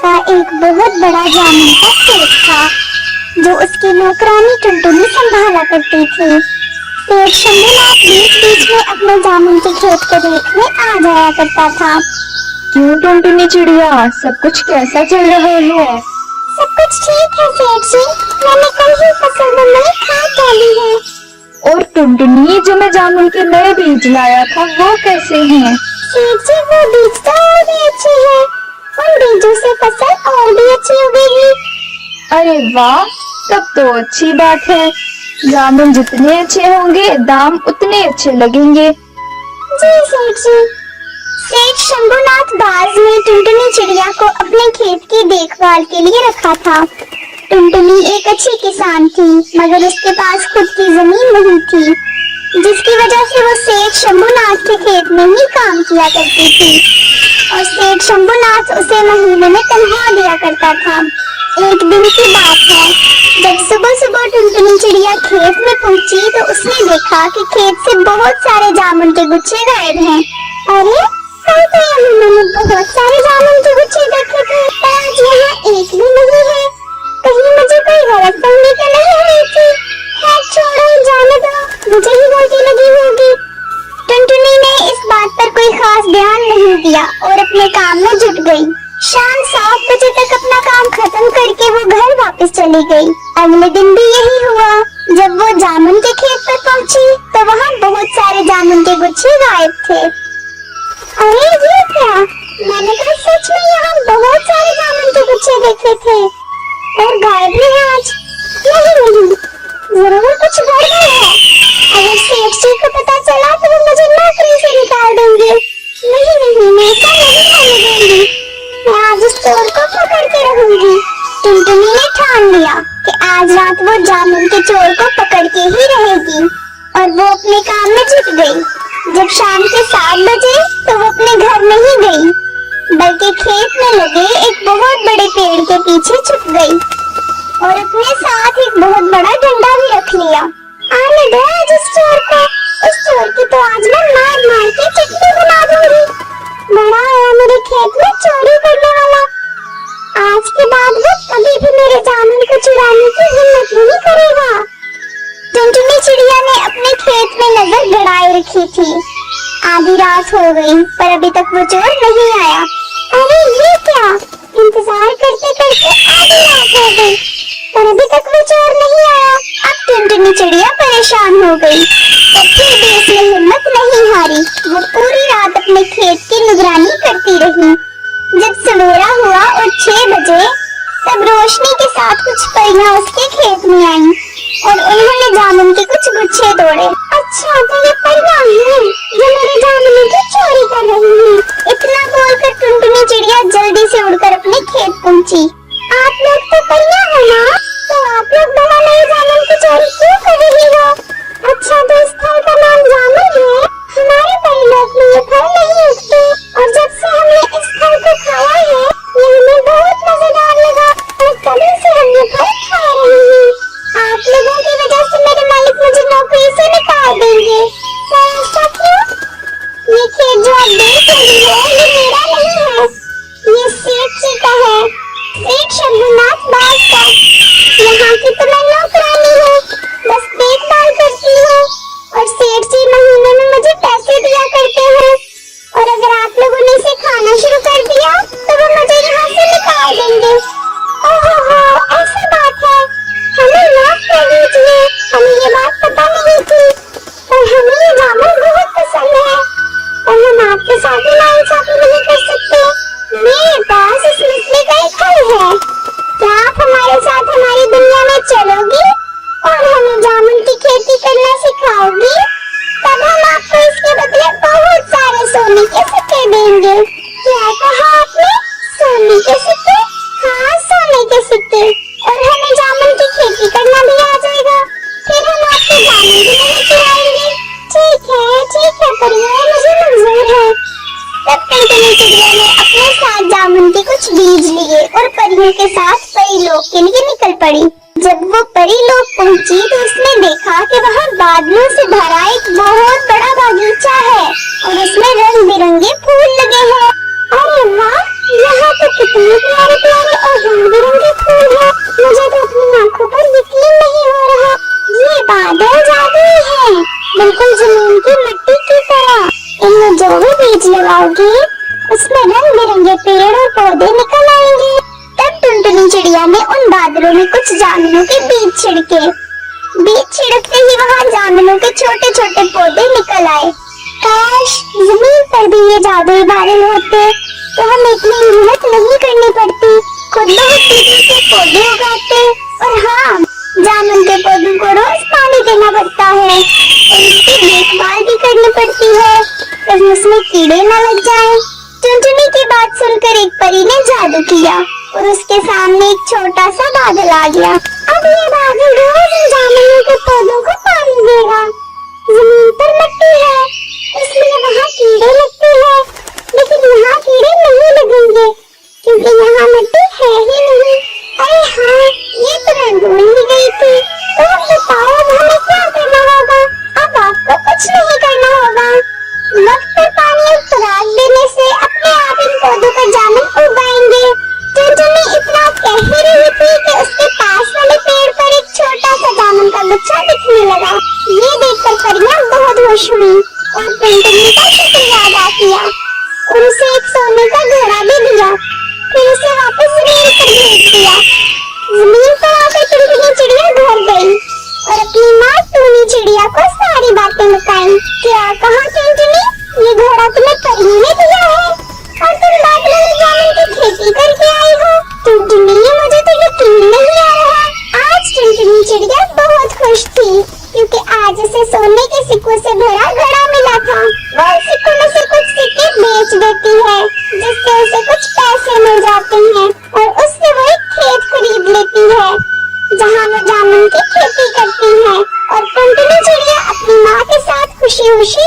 का एक बहुत बड़ा जामुन का खेत था जो उसकी नौकरानी टुनटुनी संभाला करती थी। सेठ शंभूनाथ बीच बीच में अपने जामुन के खेत को देखने आ जाया करता था। क्यों टुनटुनी चिड़िया, सब कुछ कैसा चल रहा है? सब कुछ ठीक है सेठ जी, मैंने कल ही फसल में नई खाद डाली है। और टुनटुनी, जो मैं जामुन के नए बीज लाया था वो कैसे हैं? सेठ जी, वो बीज तो और भी अच्छे हैं, उन बीजों से फसल और भी अच्छी उगेगी। अरे वाह, तब तो अच्छी बात है। जामुन जितने अच्छे होंगे दाम उतने अच्छे लगेंगे। जी सेठ जी। सेठ शंभूनाथ बाज ने टुनटुनी चिड़िया को अपने खेत की देखभाल के लिए रखा था। टुनटुनी एक अच्छी किसान थी, मगर उसके पास खुद की जमीन नहीं थी, जिसकी वजह से वो सेठ शंभूनाथ के खेत में ही काम किया करती थी और सेठ शंभूनाथ उसे महीने में तनख्वाह दिया करता था। एक दिन की बात है, जब सुबह सुबह टुनटुनी चिड़िया खेत में पहुंची तो उसने देखा कि खेत से बहुत सारे जामुन के गुच्छे गायब हैं। अरे, कल तो यहाँ मैंने बहुत सारे जामुन के गुच्छे देखे थे, पर आज यहाँ एक भी नहीं है। कहीं मुझे कोई गलतफहमी तो नहीं हुई थी? छोड़ो, जाने दो, मुझे ही गलती लगी होगी। टुनटुनी ने इस बात पर कोई खास ध्यान नहीं दिया और अपने काम में जुट गई। शाम 7 बजे तक अपना काम खत्म करके वो घर वापस चली गई। अगले दिन भी यही हुआ। जब वो जामुन के खेत पर पहुंची तो वहाँ बहुत सारे जामुन के गुच्छे गायब थे। अरे ये क्या, मैंने तो सच में यहाँ बहुत सारे जामुन के गुच्छे देखे थे और गायब नहीं आज। नहीं, जरूर कुछ गड़बड़ है। अगर सेठ जी को पता चला तो वो मुझे नौकरी से निकाल देंगे। नहीं, मैं ऐसा नहीं होने दूंगी। मैं आज इस चोर को पकड़ के रहूंगी। टुनटुनी ने ठान लिया कि आज रात वो जामुन के चोर को पकड़ के ही रहेगी और वो अपने काम में जुट गई। जब शाम के 7 बजे तो वो अपने घर नहीं गई, बल्कि खेत में लगे एक बहुत बड़े पेड़ के पीछे छुप गई और अपने साथ एक बहुत बड़ा डंडा भी रख लिया। आने दो आज इस चोर को, उस चोर की तो आज मैं मार मार के चटनी बना दूंगी। बड़ा आया मेरे खेत में चोरी करने वाला। आज के बाद वो कभी भी मेरे जामुन को चुराने की हिम्मत नहीं करेगा। टुनटुनी चिड़िया ने अपने खेत में नजर गड़ाए रखी थी। आधी रात हो गई पर अभी तक वो चोर नहीं आया। अरे ये क्या, इंतजार करते करते आधी रात हो गई पर अभी तक वो चोर नहीं आया। अब टुनटुनी चिड़िया परेशान हो गई, पर फिर भी उसने हिम्मत नहीं हारी। वो पूरी रात अपने खेत की निगरानी करती रही। जब सवेरा हुआ और 6 बजे तब रोशनी के साथ कुछ परियां उसके खेत में आईं और उन्होंने जामुन के कुछ गुच्छे तोड़े। अच्छा, तो ये परियां हैं जो मेरे जामुनों की चोरी कर रही हैं। इतना बोलकर टुनटुनी चिड़िया जल्दी से उड़कर अपने खेत पहुंची। आप लोग तो परियां हो ना, तो आप लोग बड़ा नए जामुन की चोरी क्यों कर रही हो? अच्छा, तो इस फल का नाम जामुन है। हमारे परिलोक में ये फल नहीं उगते और जब से हमने इस फल को खाया है ये हमें बहुत मजेदार लगा और तभी से हम ये फल खा रहे हैं। आप लोगों की वजह से मेरे मालिक मुझे नौकरी से निकाल देंगे। तो ऐसा क्यों? ये खेत जो आप देख रही हो ये मेरा नहीं है, ये सेठ जी का है, सेठ शंभूनाथ बाज का। यहाँ की तो मैं नौकरानी हूँ, बस देखभाल करती हूँ और सेठ जी महीने में मुझे पैसे दिया करते हैं और अगर आप लोगों ने इसे खाना शुरू कर दिया तो वो मुझे यहाँ से निकाल देंगे। ओहो, ऐसा बात है, हमें माफ कर दीजिए, हमें ये बात पता नहीं थी और हमें ये जामुन बहुत पसंद है और हम आपके साथ नाइंसाफी नहीं कर सकते। मेरे पास इस मसले का एक हल है। क्या आप हमारे साथ हमारी दुनिया में चलोगी और हमें जामुन की खेती करना सिखाओगी? तब हम आपको इसके बदले बहुत सारे सोने के सिक्के देंगे। क्या कहा आपने? सोने के सिक्के? हाँ, सोने के सिक्के। और हमें जामुन की खेती करना भी आ जाएगा, फिर हम आपके जामुन भी नहीं चुराएंगे। ठीक है परियां, मुझे मंजूर है। तब टुनटुनी चिड़िया ने अपने साथ जामुन के कुछ बीज लिए और परियों के साथ परीलोक के लिए निकल पड़ी। जब वो परीलोक पहुंची तो उसने देखा कि वहाँ बादलों से भरा एक बहुत बड़ा बगीचा है और उसमें रंग बिरंगे फूल लगे हैं। अरे वाह, यहाँ तो कितने प्यारे प्यारे बालों में कुछ जामुनों के बीज छिड़के। बीज छिड़कते ही वहाँ जामुनों के छोटे छोटे पौधे निकल आए। काश जमीन पर भी ये जादुई बादल होते तो हमें इतनी मेहनत नहीं करनी पड़ती, खुद बहुत तेजी से पौधे उगाते। और हाँ, जामुन के पौधों को रोज पानी देना पड़ता है और उसकी देखभाल भी करनी पड़ती है ताकि उसमें कीड़े न लग जाएं। टुनटुनी की बात सुनकर एक परी ने जादू किया और उसके सामने एक छोटा सा बादल आ गया। अब ये बादल रोज इन जामुनों के पौधों को पानी देगा। जमीन पर मिट्टी है इसलिए वहाँ कीड़े लगते हैं, लेकिन यहाँ कीड़े नहीं लगेंगे क्योंकि यहाँ मिट्टी है ही नहीं। अरे हाँ, ये तो मैं भूल ही गई थी। तो अब बताओ अब हमें क्या करना होगा? अब आपको कुछ नहीं करना होगा। वक्त पर पानी और खुराक देने से अपने आप इन पौधों पर जामुन उग आएंगे। टुनटुनी इतना कह ही रही थी कि उसके पास वाले पेड़ पर एक छोटा सा जामुन का गुच्छा दिखने लगा। ये देखकर परियां बहुत खुश हुई और टुनटुनी का शुक्रिया अदा किया और उसे एक सोने का घड़ा भी दिया। फिर उसे वापस जमीन पर भेज दिया। जमीन पर आकर टुनटुनी चिड़िया घर गई और अपनी माँ टूनी चिड़िया को सारी बातें बताई। क्या कहा टुनटुनी? ये घोड़ा तुम्हें परी ने दिया है और तुम बादलों में जामुन की खेती करके आई हो? टुनटुनी, मुझे तो यकीन नहीं आ रहा। आज टुनटुनी चिड़िया बहुत खुश थी क्योंकि आज उसे सोने के सिक्कों से भरा घड़ा मिला था। वो उन सिक्कों में से कुछ सिक्के बेच देती है जिससे उसे कुछ पैसे मिल जाते हैं और उससे वो एक खेत खरीद लेती है जहाँ वो जामुन की खेती करती है। और टुनटुनी चिड़िया अपनी माँ के साथ खुशी खुशी